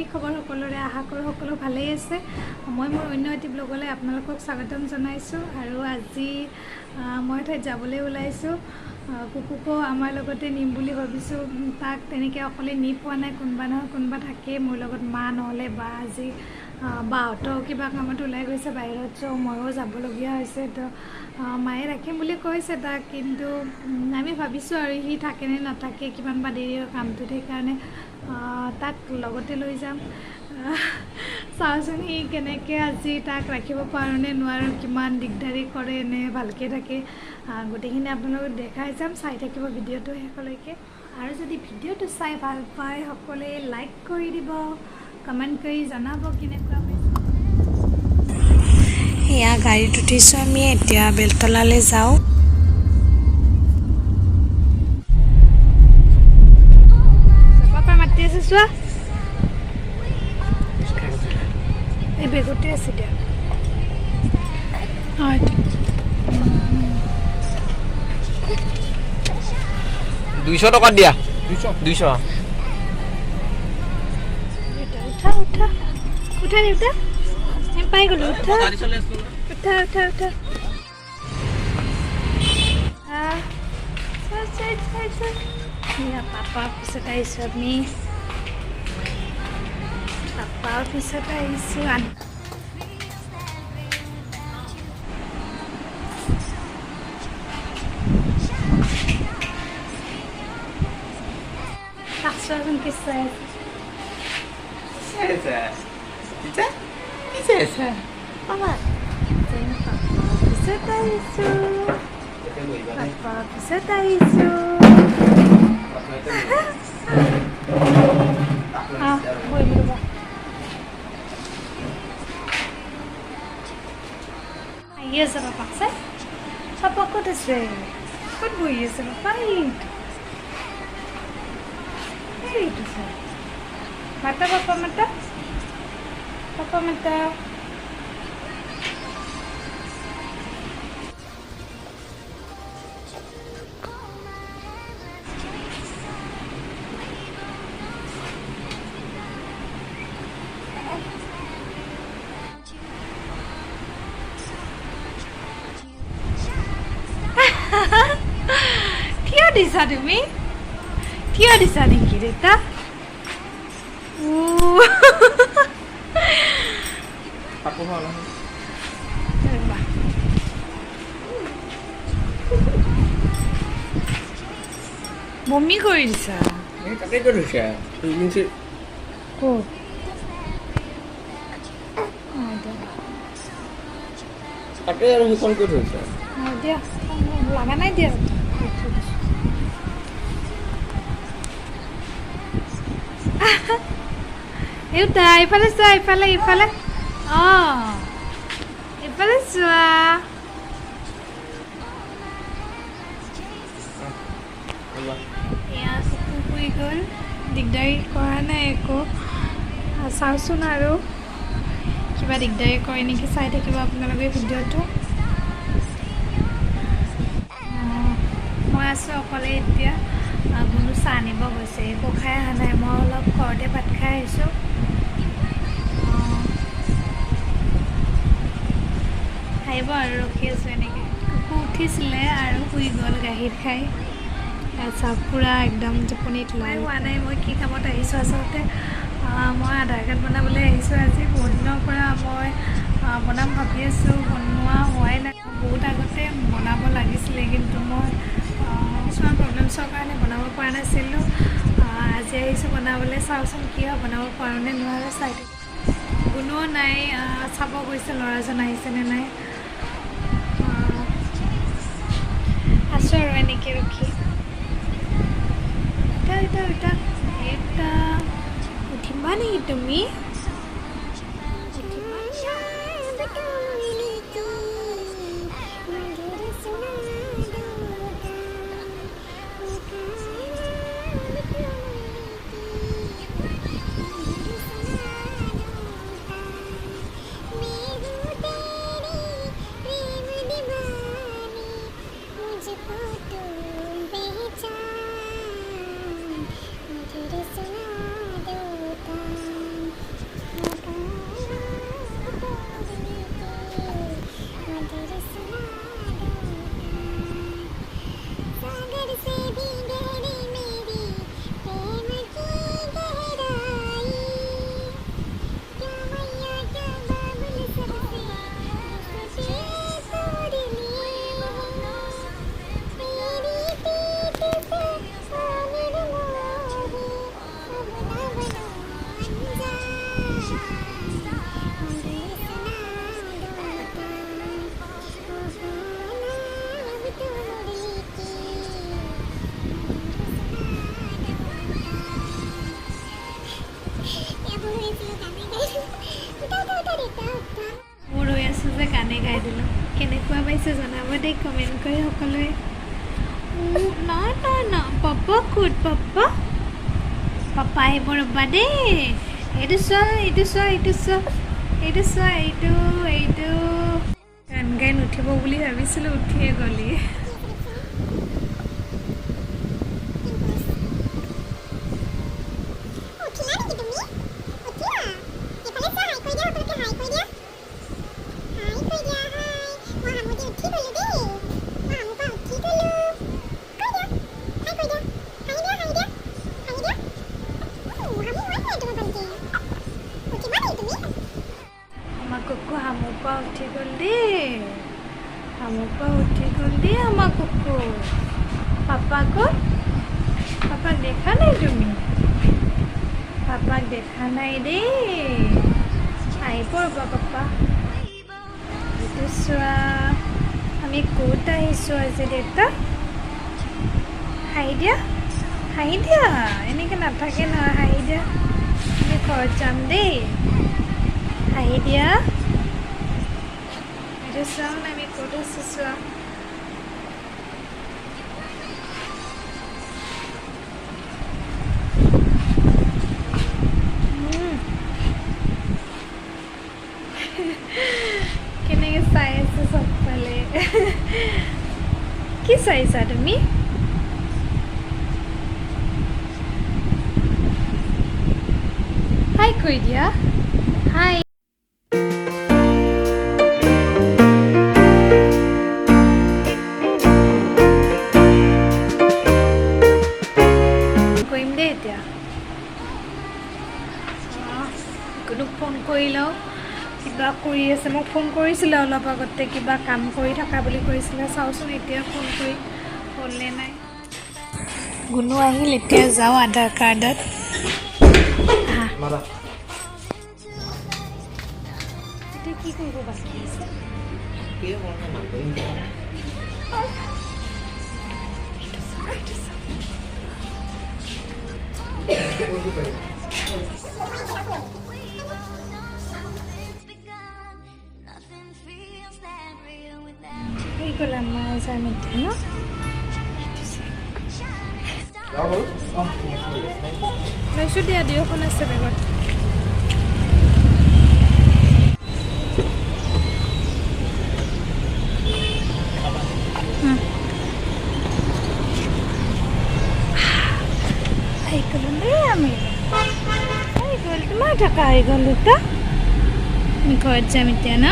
কি খবৰ সকলোৰে আশা কৰোঁ সকলো ভালেই আছে মই মোৰ অন্য এটি ব্লগলৈ আপোনালোকক স্বাগতম জনাইছোঁ আৰু আজি মই ঠাইত যাবলৈ ওলাইছোঁ কুকুকো আমাৰ লগতে নিম বুলি ভাবিছোঁ তাক তেনেকৈ অকলে নি পোৱা নাই কোনোবা নহয় কোনোবা থাকে মোৰ লগত মা নহ'লে বা আজি বাহঁতেও কিবা কামত ওলাই গৈছে বাহিৰত চ' ময়ো যাবলগীয়া হৈছে তো মায়ে ৰাখিম বুলি কৈছে তাক কিন্তু আমি ভাবিছোঁ আৰু সি থাকে নে নাথাকে কিমান বা দেৰি কামটোত সেইকাৰণে তাক লগতে লৈ যাম চাওঁচোন সি কেনেকৈ আজি তাক ৰাখিব পাৰোঁ নে নোৱাৰোঁ কিমান দিগদাৰী কৰে নে ভালকৈ থাকে গোটেইখিনি আপোনালোকক দেখাই যাম চাই থাকিব ভিডিঅ'টো শেষলৈকে আৰু যদি ভিডিঅ'টো চাই ভাল পায় সকলোৱে লাইক কৰি দিব কমেণ্ট কৰি জনাব কেনেকুৱা পাইছে এয়া গাড়ীত উঠিছোঁ আমি এতিয়া বেলতলালৈ যাওঁ পাপা মাতি আছে চোৱা এই বেগতে আছে দিয়া 200 টাকা দিয়া 200 উঠা উঠা উঠা দেউতা আমি পাই গ'লো উঠা উঠা উঠা উঠা পাপাৰ পিছত আহিছোঁ আমি পাপাৰ পিছত আহিছোঁ Akşamın kısaydı. Sese. Bize? Bir sese. Baba. Senin papa bize dayısı. Papa bize dayısı. Ah, boy bir bak. Ayı sana baksa. Papa kodası. Kod boyu sana payı. Mata papa mata papa mata Kya disa tumi? Kya disa ninki deta? Aku hal. Mommy কৰি দিছা এই তাকে কৰিছা তুমি কি কো তাকে আৰু হিকন কৰি থৈছা দিয়া লাগা নাই দিয়া Euta, ifale chua, ifale. Oh. Ifale chua. Ya, kuku gol. Digdari কৰা নাই একো চাওঁচোন আৰু কিবা দিগদাৰি কৰে নেকি চাই থাকিব আপোনালোকে ভিডিঅ'টো মই আছোঁ অকলে এতিয়া গুণু চাহ আনিব গৈছে একো খাই অহা নাই মই অলপ ঘৰতে ভাত খাই আহিছোঁ আহিব আৰু ৰখি আছোঁ এনেকৈ কুকু উঠিছিলে আৰু শুই গ'ল গাখীৰ খাই চাহ পূৰা একদম টোপনিত লাই হোৱা নাই মই কি কামত আহিছোঁ আচলতে মই আধাৰ কাৰ্ড বনাবলৈ আহিছোঁ আজি বহুত দিনৰ পৰা মই বনাম ভাবি আছোঁ বনোৱা হোৱাই নাই বহুত আগতে বনাব লাগিছিলে কিন্তু মই কিছুমান প্ৰব্লেমছৰ কাৰণে বনাব পৰা নাছিলোঁ আজি আহিছোঁ বনাবলৈ চাওঁচোন কি হয় বনাব পাৰোঁ নে নোৱাৰোঁ চাই কোনো নাই চাব গৈছে ল'ৰাজন আহিছেনে নাই আছোঁ আৰু এনেকৈ ৰখি এটা উঠিবা নেকি তুমি দেই কমেণ্ট কৰি সকলোৱে না পাপা ক'ত পাপা আহিব ৰ'বা দেই এইটো চোৱা গান গাই নুঠিব বুলি ভাবিছিলোঁ উঠিয়ে গ'লি কুকু হামৰ পৰা উঠি গ'ল দেই আমাৰ কুকু পাপাক দেখা নাই তুমি পাপাক দেখা নাই দেই আহিব ৰ'বা পাপা এইটো চোৱা আমি ক'ত আহিছোঁ আজি দেউতা হাঁহি দিয়া এনেকৈ নাথাকে নহয় হাঁহি দিয়া আমি ঘৰত যাম দেই হাঁহি দিয়া এইটো চাওঁ আমি ক'ত আছোঁ চোৱা কেনেকৈ চাই আছো চবফালে কি চাইছা তুমি হাই কৈ দিয়া হাই কৰিম দেই এতিয়া ফোন কৰি লওঁ কিবা কৰি আছে মোক ফোন কৰিছিলে অলপ আগতে কিবা কাম কৰি থকা বুলি কৈছিলে চাওঁচোন এতিয়া ফোন কৰি হ'লনে নাই গুণু আহিল এতিয়া যাওঁ আধাৰ কাৰ্ডত এতিয়া কি কৰিব বাকী আছে গ'লা মই যাম এতিয়া লৈছোঁ দিয়া দুয়োখন আছে বেগত আহি গ'লো দেই আমি আহি গ'ল তোমাৰ থকা আহি গ'ল দুটা আমি ঘৰত যাম এতিয়া ন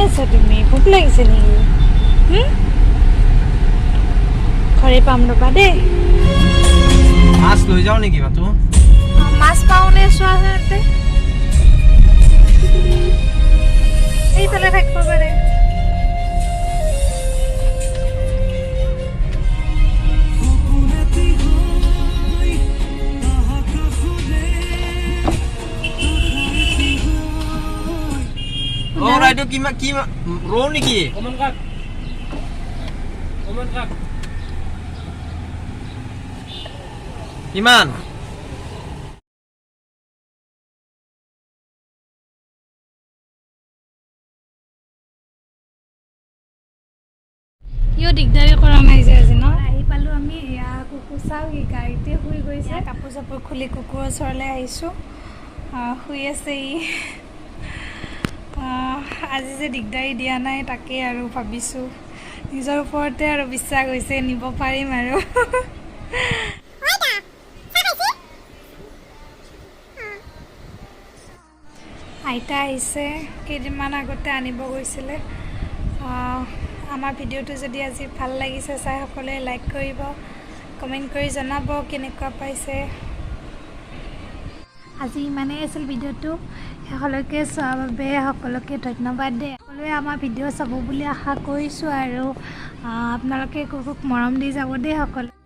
আছা তুমি ভোক লাগিছে নেকি ঘৰে পাম ৰ'বা দেই মাছ লৈ যাওঁ নেকি মাতো মাছ পাওঁনে চোৱা সিহঁতে এইফালে থাকিব পাৰে এইটো কি ৰৌ নেকি কিমান ইও দিগদাৰি কৰা নাই যে আজি ন আহি পালোঁ আমি এয়া কুকুৰ চাওঁ সি গাড়ীতে শুই গৈছে কাপোৰ চাপোৰ খুলি কুকুৰৰ ওচৰলৈ আহিছোঁ শুই আছে ই আজি যে দিগদাৰি দিয়া নাই তাকেই আৰু ভাবিছোঁ নিজৰ ওপৰতে আৰু বিশ্বাস হৈছে নিব পাৰিম আৰু আইতা আহিছে কেইদিনমান আগতে আনিব গৈছিলে আমাৰ ভিডিঅ'টো যদি আজি ভাল লাগিছে চাই সকলোৱে লাইক কৰিব কমেণ্ট কৰি জনাব কেনেকুৱা পাইছে আজি ইমানেই আছিল ভিডিঅ'টো শেষলৈকে চোৱাৰ বাবে সকলোকে ধন্যবাদ দেই সকলোৱে আমাৰ ভিডিঅ' চাব বুলি আশা কৰিছোঁ আৰু আপোনালোকে কুকুৰক মৰম দি যাব দেই সকলো